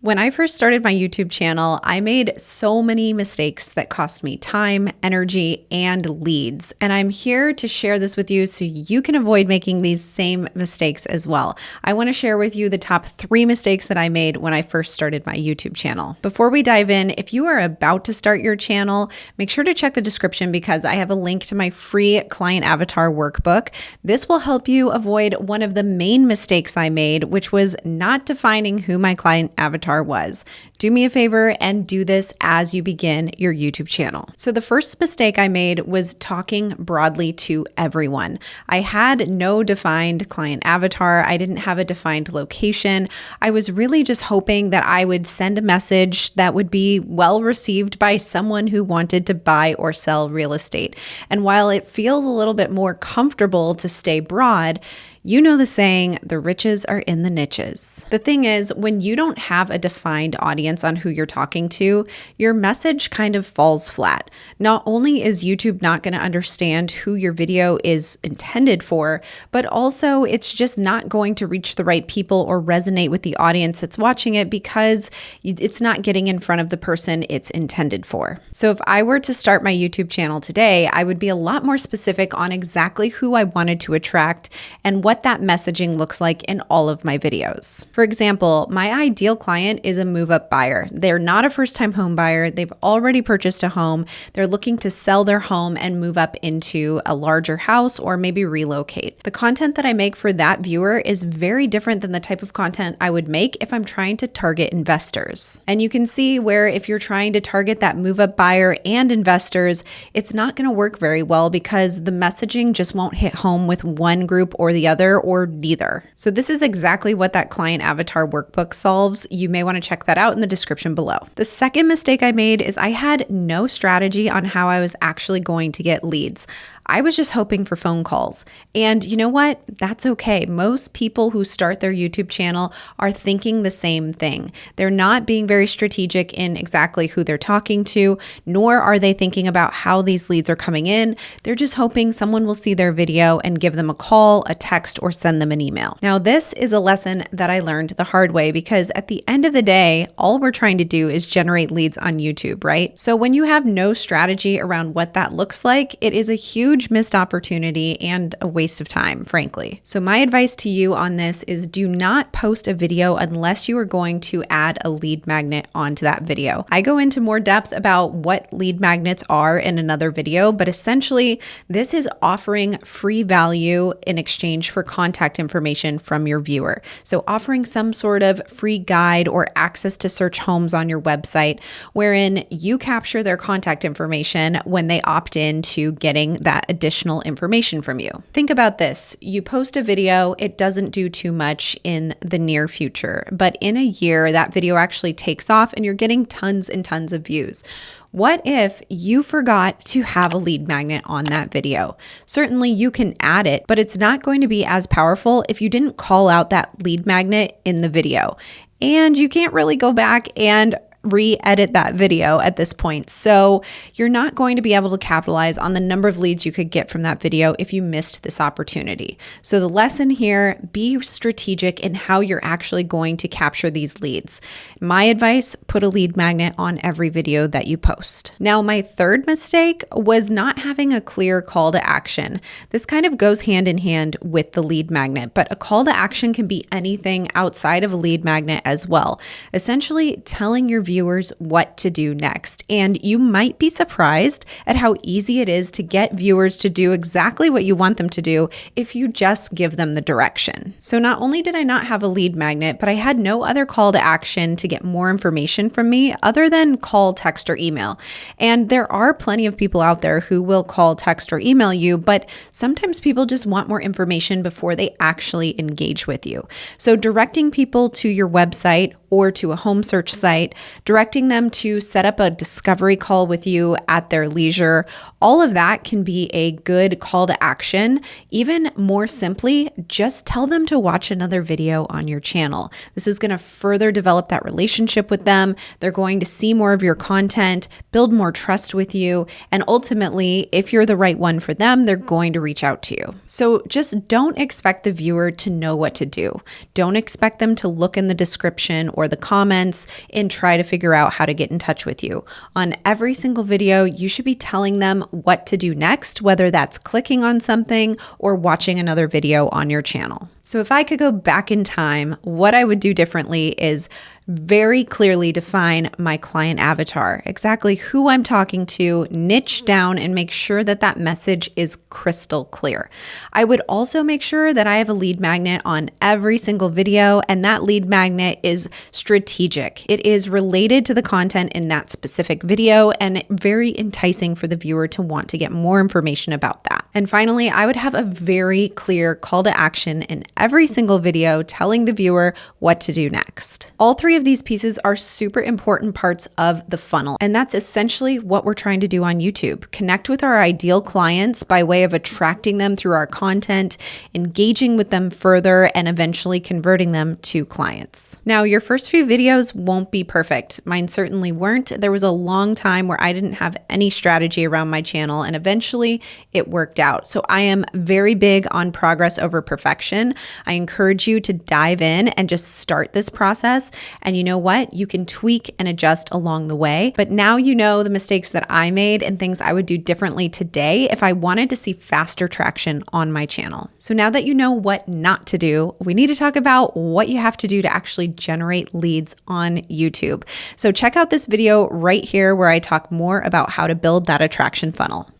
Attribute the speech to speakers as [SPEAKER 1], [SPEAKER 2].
[SPEAKER 1] When I first started my YouTube channel, I made so many mistakes that cost me time, energy, and leads. And I'm here to share this with you so you can avoid making these same mistakes as well. I want to share with you the top 3 mistakes that I made when I first started my YouTube channel. Before we dive in, if you are about to start your channel, make sure to check the description because I have a link to my free client avatar workbook. This will help you avoid one of the main mistakes I made, which was not defining who my client avatar was. Do me a favor and do this as you begin your YouTube channel. So the first mistake I made was talking broadly to everyone. I had no defined client avatar. I didn't have a defined location. I was really just hoping that I would send a message that would be well received by someone who wanted to buy or sell real estate. And while it feels a little bit more comfortable to stay broad, you know the saying, the riches are in the niches. The thing is, when you don't have a defined audience on who you're talking to, your message kind of falls flat. Not only is YouTube not going to understand who your video is intended for, but also it's just not going to reach the right people or resonate with the audience that's watching it because it's not getting in front of the person it's intended for. So if I were to start my YouTube channel today, I would be a lot more specific on exactly who I wanted to attract and what that messaging looks like in all of my videos. For example, my ideal client is a move-up buyer. They're not a first-time home buyer. They've already purchased a home. They're looking to sell their home and move up into a larger house or maybe relocate. The content that I make for that viewer is very different than the type of content I would make if I'm trying to target investors. And you can see where if you're trying to target that move-up buyer and investors, it's not going to work very well because the messaging just won't hit home with one group or the other or neither. So this is exactly what that client avatar workbook solves. You may want to check that out in the description below. The second mistake I made is I had no strategy on how I was actually going to get leads. I was just hoping for phone calls. And you know what? That's okay. Most people who start their YouTube channel are thinking the same thing. They're not being very strategic in exactly who they're talking to, nor are they thinking about how these leads are coming in. They're just hoping someone will see their video and give them a call, a text, or send them an email. Now, this is a lesson that I learned the hard way because at the end of the day, all we're trying to do is generate leads on YouTube, right? So when you have no strategy around what that looks like, it is a huge missed opportunity and a waste of time, frankly. So my advice to you on this is do not post a video unless you are going to add a lead magnet onto that video. I go into more depth about what lead magnets are in another video, but essentially this is offering free value in exchange for contact information from your viewer. So offering some sort of free guide or access to search homes on your website wherein you capture their contact information when they opt in to getting that additional information from you. Think about this. You post a video, it doesn't do too much in the near future, but in a year, that video actually takes off and you're getting tons and tons of views. What if you forgot to have a lead magnet on that video? Certainly you can add it, but it's not going to be as powerful if you didn't call out that lead magnet in the video. And you can't really go back and re-edit that video at this point. So you're not going to be able to capitalize on the number of leads you could get from that video if you missed this opportunity. So the lesson here, be strategic in how you're actually going to capture these leads. My advice, put a lead magnet on every video that you post. Now, my third mistake was not having a clear call to action. This kind of goes hand in hand with the lead magnet, but a call to action can be anything outside of a lead magnet as well. Essentially telling your viewers what to do next. And you might be surprised at how easy it is to get viewers to do exactly what you want them to do if you just give them the direction. So not only did I not have a lead magnet, but I had no other call to action to get more information from me other than call, text, or email. And there are plenty of people out there who will call, text, or email you, but sometimes people just want more information before they actually engage with you. So directing people to your website or to a home search site directing them to set up a discovery call with you at their leisure. All of that can be a good call to action. Even more simply, just tell them to watch another video on your channel. This is going to further develop that relationship with them. They're going to see more of your content, build more trust with you, and ultimately, if you're the right one for them, they're going to reach out to you. So just don't expect the viewer to know what to do. Don't expect them to look in the description or the comments and try to figure out how to get in touch with you. On every single video, you should be telling them what to do next, whether that's clicking on something or watching another video on your channel. So if I could go back in time, what I would do differently is very clearly define my client avatar, exactly who I'm talking to, niche down, and make sure that that message is crystal clear. I would also make sure that I have a lead magnet on every single video, and that lead magnet is strategic. It is related to the content in that specific video and very enticing for the viewer to want to get more information about that. And finally, I would have a very clear call to action in every single video telling the viewer what to do next. All three of these pieces are super important parts of the funnel, and that's essentially what we're trying to do on YouTube. Connect with our ideal clients by way of attracting them through our content, engaging with them further, and eventually converting them to clients. Now, your first few videos won't be perfect. Mine certainly weren't. There was a long time where I didn't have any strategy around my channel, and eventually it worked out. So I am very big on progress over perfection. I encourage you to dive in and just start this process. And you know what? You can tweak and adjust along the way. But now you know the mistakes that I made and things I would do differently today if I wanted to see faster traction on my channel. So now that you know what not to do, we need to talk about what you have to do to actually generate leads on YouTube. So check out this video right here where I talk more about how to build that attraction funnel.